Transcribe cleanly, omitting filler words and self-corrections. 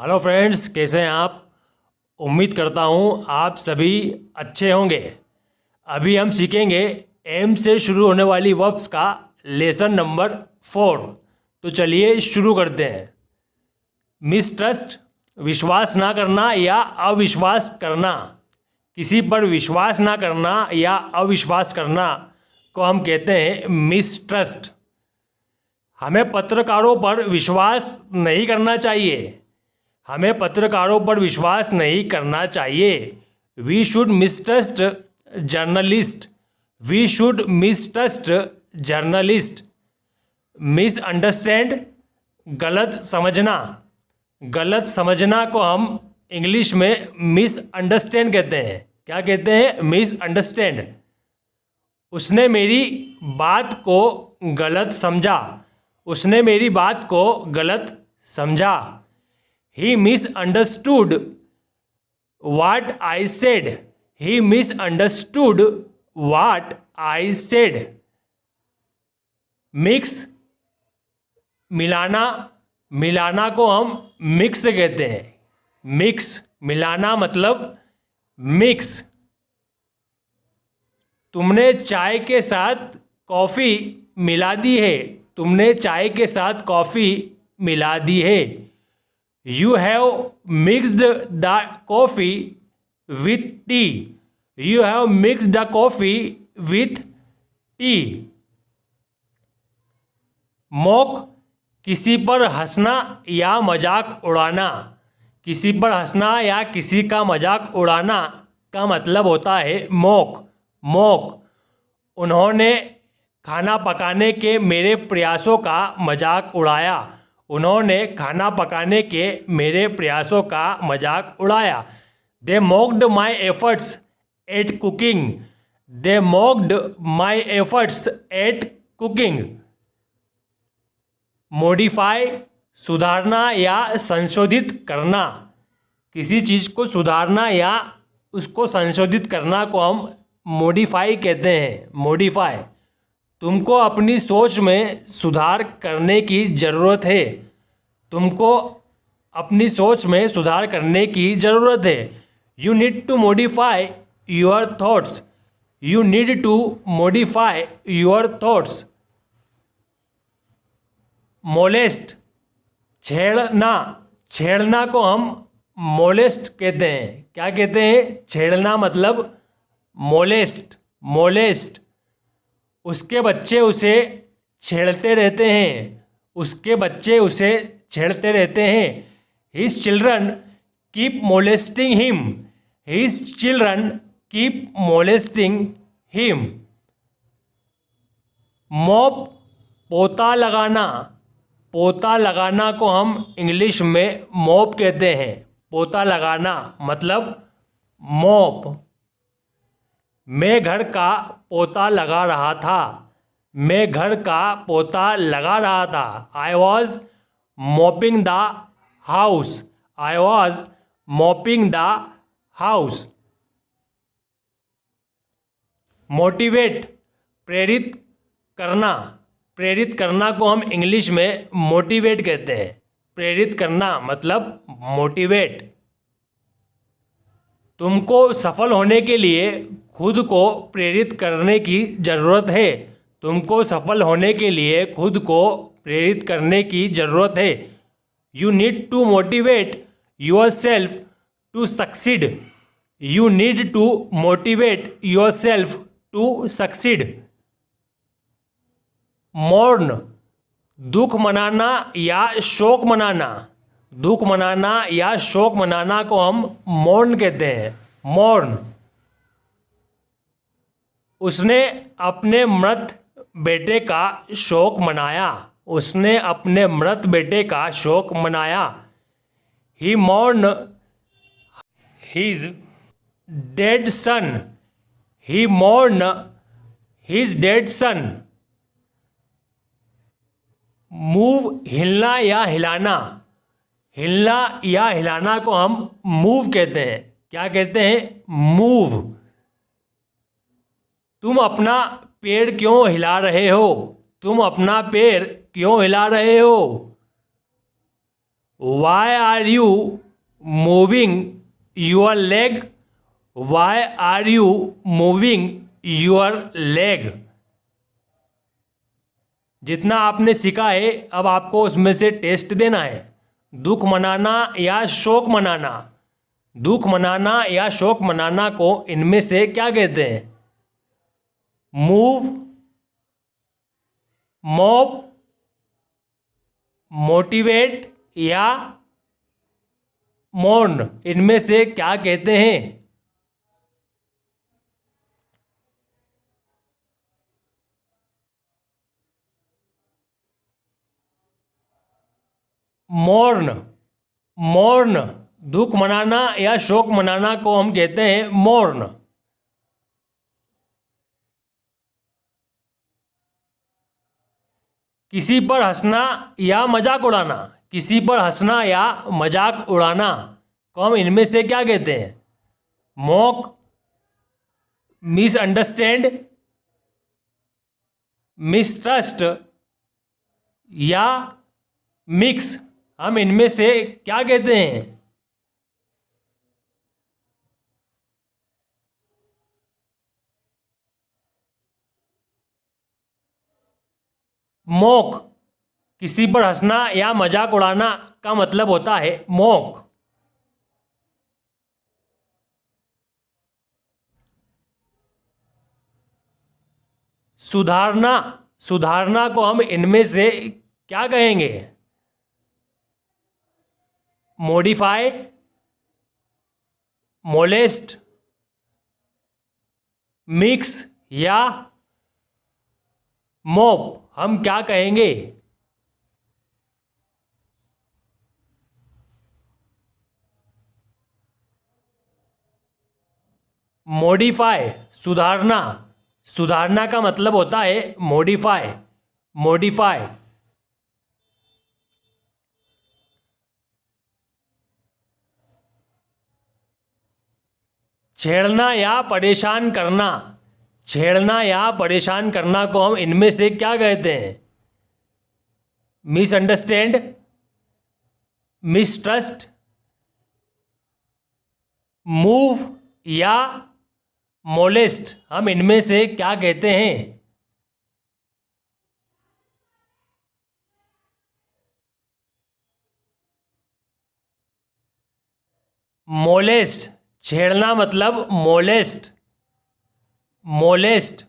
Hello friends, कैसे हैं आप। उम्मीद करता हूँ आप सभी अच्छे होंगे। अभी हम सीखेंगे एम से शुरू होने वाली वर्ब्स का लेसन नंबर 4। तो चलिए शुरू करते हैं। मिसट्रस्ट, विश्वास ना करना या अविश्वास करना। किसी पर विश्वास ना करना या अविश्वास करना को हम कहते हैं मिसट्रस्ट। हमें पत्रकारों पर विश्वास नहीं करना चाहिए। हमें पत्रकारों पर विश्वास नहीं करना चाहिए। We should mistrust journalist. We should mistrust journalist. Misunderstand, गलत समझना। गलत समझना को हम इंग्लिश में मिसअंडरस्टैंड कहते हैं। क्या कहते हैं? मिसअंडरस्टैंड। उसने मेरी बात को गलत समझा। उसने मेरी बात को गलत समझा। He misunderstood what I said. He misunderstood what I said. Mix, मिलाना। मिलाना को हम मिक्स कहते हैं। मिक्स, मिलाना मतलब मिक्स। तुमने चाय के साथ कॉफ़ी मिला दी है। तुमने चाय के साथ कॉफ़ी मिला दी है। You have mixed the coffee with tea. You have mixed the coffee with tea. Mock, किसी पर हंसना या मजाक उड़ाना। किसी पर हंसना या किसी का मजाक उड़ाना का मतलब होता है मॉक। मॉक। उन्होंने खाना पकाने के मेरे प्रयासों का मजाक उड़ाया। उन्होंने खाना पकाने के मेरे प्रयासों का मजाक उड़ाया। They mocked my efforts at cooking. They mocked my efforts at cooking. Modify, सुधारना या संशोधित करना। किसी चीज़ को सुधारना या उसको संशोधित करना को हम मॉडिफाई कहते हैं। मॉडिफाई। तुमको अपनी सोच में सुधार करने की ज़रूरत है। तुमको अपनी सोच में सुधार करने की ज़रूरत है। You need to modify your thoughts. You need to modify your thoughts. Molest, छेड़ना। छेड़ना को हम मोलेस्ट कहते हैं। क्या कहते हैं? छेड़ना मतलब मोलेस्ट। मोलेस्ट। उसके बच्चे उसे छेड़ते रहते हैं। उसके बच्चे उसे छेड़ते रहते हैं। His children keep molesting him. His children keep molesting him. Mop, पोता लगाना। पोता लगाना को हम इंग्लिश में मॉप कहते हैं। पोता लगाना मतलब मॉप। मैं घर का पोता लगा रहा था। मैं घर का पोता लगा रहा था। I was mopping the house. I was mopping the house. Motivate, प्रेरित करना। प्रेरित करना को हम इंग्लिश में मोटिवेट कहते हैं। प्रेरित करना मतलब मोटिवेट। तुमको सफल होने के लिए खुद को प्रेरित करने की ज़रूरत है। तुमको सफल होने के लिए खुद को प्रेरित करने की ज़रूरत है। You need to motivate yourself to succeed. You need to motivate yourself to succeed. Mourn, दुख मनाना या शोक मनाना। दुख मनाना या शोक मनाना को हम मौर्न कहते हैं। मौर्न। उसने अपने मृत बेटे का शोक मनाया। उसने अपने मृत बेटे का शोक मनाया। ही मौर्न हिज डेड सन। ही मौर्न हिज डेड सन। मूव, हिलना या हिलाना। हिलना या हिलाना को हम मूव कहते हैं। क्या कहते हैं? मूव। तुम अपना पैर क्यों हिला रहे हो? तुम अपना पैर क्यों हिला रहे हो? Why are you moving your leg, why are you moving your leg. जितना आपने सीखा है अब आपको उसमें से टेस्ट देना है। दुख मनाना या शोक मनाना, दुख मनाना या शोक मनाना को इनमें से क्या कहते हैं? मूव, मॉप, मोटिवेट या मौन, इनमें से क्या कहते हैं? मौन, मौन। दुख मनाना या शोक मनाना को हम कहते हैं मौन। किसी पर हंसना या मजाक उड़ाना, किसी पर हंसना या मजाक उड़ाना को हम इनमें से क्या कहते हैं? मॉक, मिसअंडरस्टैंड, मिसट्रस्ट या मिक्स, हम इनमें से क्या कहते हैं? मॉक। किसी पर हंसना या मजाक उड़ाना का मतलब होता है मॉक। सुधारना, सुधारना को हम इनमें से क्या कहेंगे? मॉडिफाई, मोलेस्ट, मिक्स या मोप, हम क्या कहेंगे? मॉडिफाई, सुधारना। सुधारना का मतलब होता है मॉडिफाई, मॉडिफाई। छेड़ना या परेशान करना, छेड़ना या परेशान करना को हम इनमें से क्या कहते हैं? मिसअंडरस्टैंड, मिसट्रस्ट, मूव या मोलेस्ट, हम इनमें से क्या कहते हैं? मोलेस्ट। छेड़ना मतलब मोलेस्ट, मोलेस्ट।